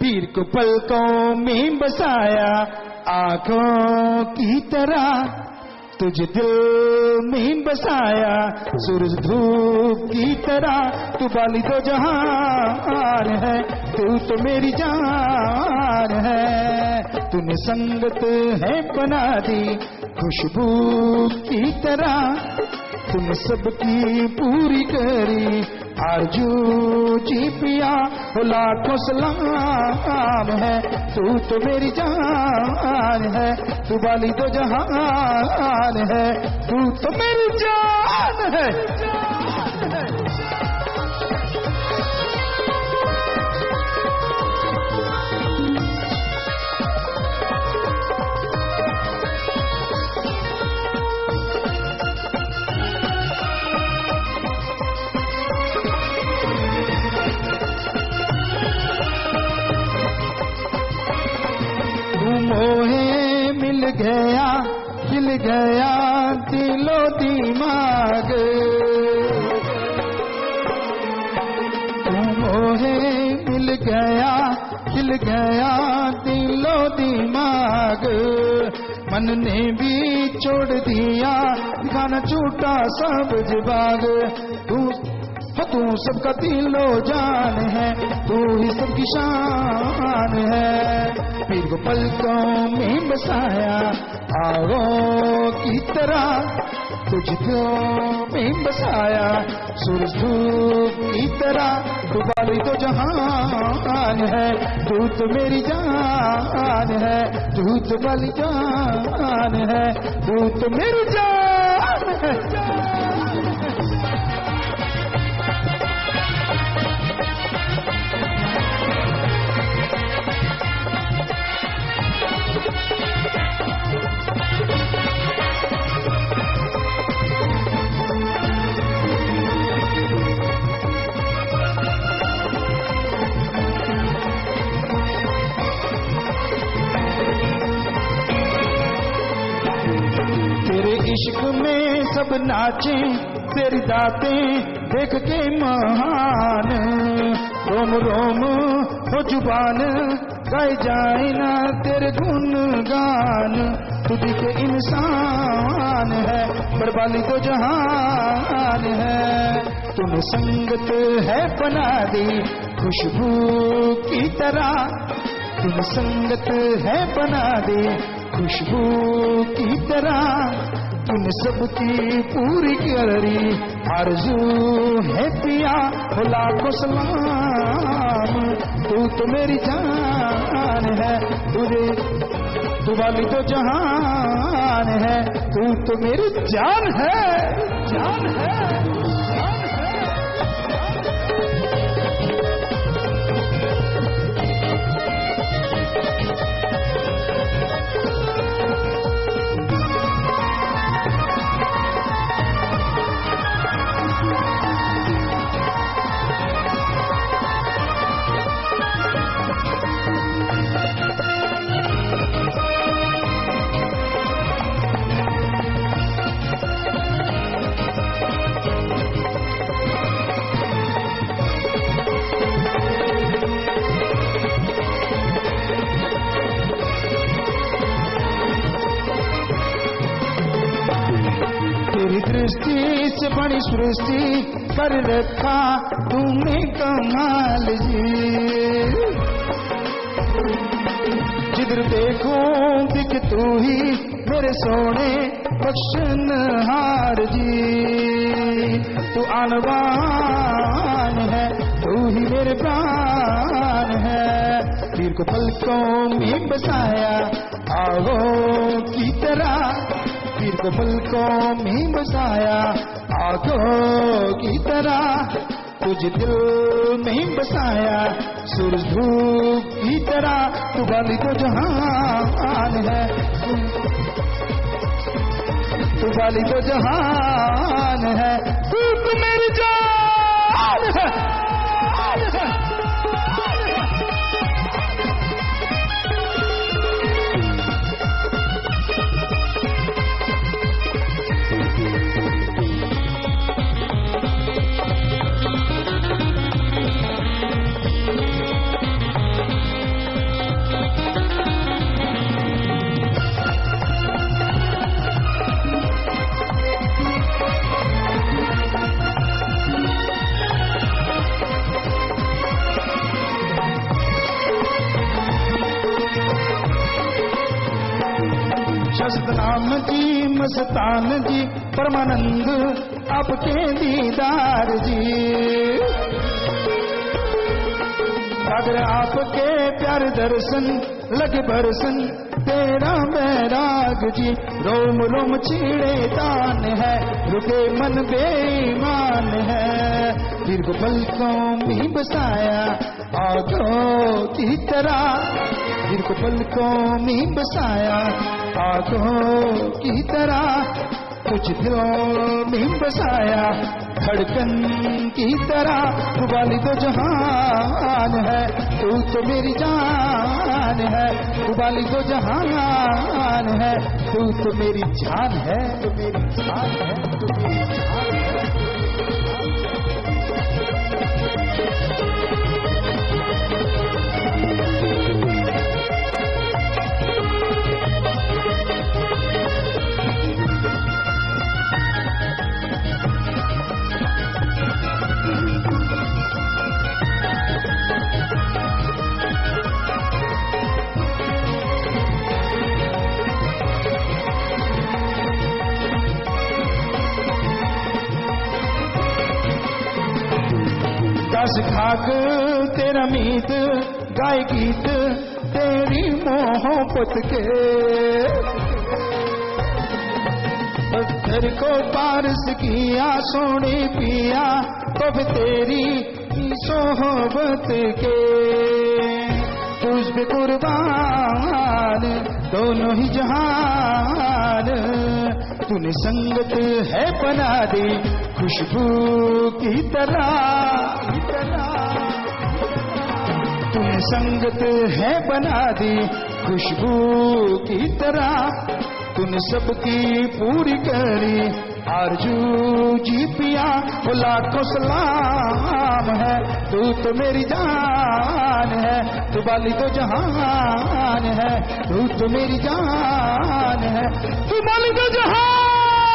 पीर को पलकों में बसाया आंखों की तरह, तुझे दिल में बसाया सूरज धूप की तरह। तू बाली दो जहान है, तू तो मेरी जान है। तूने संगत है बना दी खुशबू की तरह, तुम सबकी पूरी करी आरज़ू जी पिया। हो लाखों सलाम है, तू तो मेरी जान है। तू बाली दो जहान है, तू तो मेरी जान है। मोहे मिल गया, खिल गया दिलो दिमाग। मोहे मिल गया, खिल गया दिलो दिमाग। मन ने भी छोड़ दिया गाना छूटा सब्ज बाग। तू सबका दिलो जान है, तू ही सबकी शान है। पीर को पलकों में बसाया आओ की तरह, तुझको में बसाया सूरज धूप की तरह। तू बाली तो जहान है, तू तो मेरी जान है। तू तो बाली जान है, तू तो मेरी जान है। इश्क में सब नाचे तेरी दातें देख के महान। रोम रोम हो जुबान गाए जाए ना तेरे गुणगान। तुझी के इंसान है, बरबाली तो जहान है। तूने संगत है बना दी खुशबू की तरह, तुम संगत है बना दी खुशबू की तरह। तूने सबकी पूरी करी आरज़ू है पिया। हो लाखों सलाम, तू तो मेरी जान है। तू वाली तो जहान है, तू तो मेरी जान है, जान है। दृष्टि से बड़ी सृष्टि कर रखा तूने कमाल जी। जिधर देखो दिख तू ही मेरे सोने बख्शनहार जी। तू आनवान है, तू ही मेरे प्राण है। पीर को पलकों में बसाया आओ की तरह, पीर को पलकों में बसाया आंखों की तरह। तुझे दिल में बसाया सूरज धूप की तरह। तू वाली तो जहान है, तू वाली तो जहान है। तू तो मेरी जान है। सतनाम जी मस्तान जी परमानंद आपके दीदार जी। अगर आपके प्यार दर्शन लगे बरसन तेरा बैराग जी। रोम रोम छीड़े तान है रुके मन बेईमान है। दीर्घ पलकों में बसाया आंखों की तरह, दीर्घ पलकों में बसाया आंखों की तरह। कुछ दिलों में बसाया धड़कन की तरह। तू वाली तो जहान है तू तो मेरी जान है। तू वाली तो जहान है तू तो मेरी जान है। तू मेरी जान है तू मेरी जान है। दस खाक तेरा मीत गाय गीत तेरी मोहब्बत के। पत्थर को पारस किया सोने पिया तो भी तेरी सोहबत के। तुझ पे कुर्बान दोनों ही जहान। तूने संगत है बना दी खुशबू की तरह। तूने संगत है बना दी खुशबू की तरह। तूने सबकी पूरी करी आरज़ू जी पिया। वो लाखों सलाम है तू तो मेरी जान है। तू वाली तो जहान है तू तो मेरी जान है। तू वाली तो जहान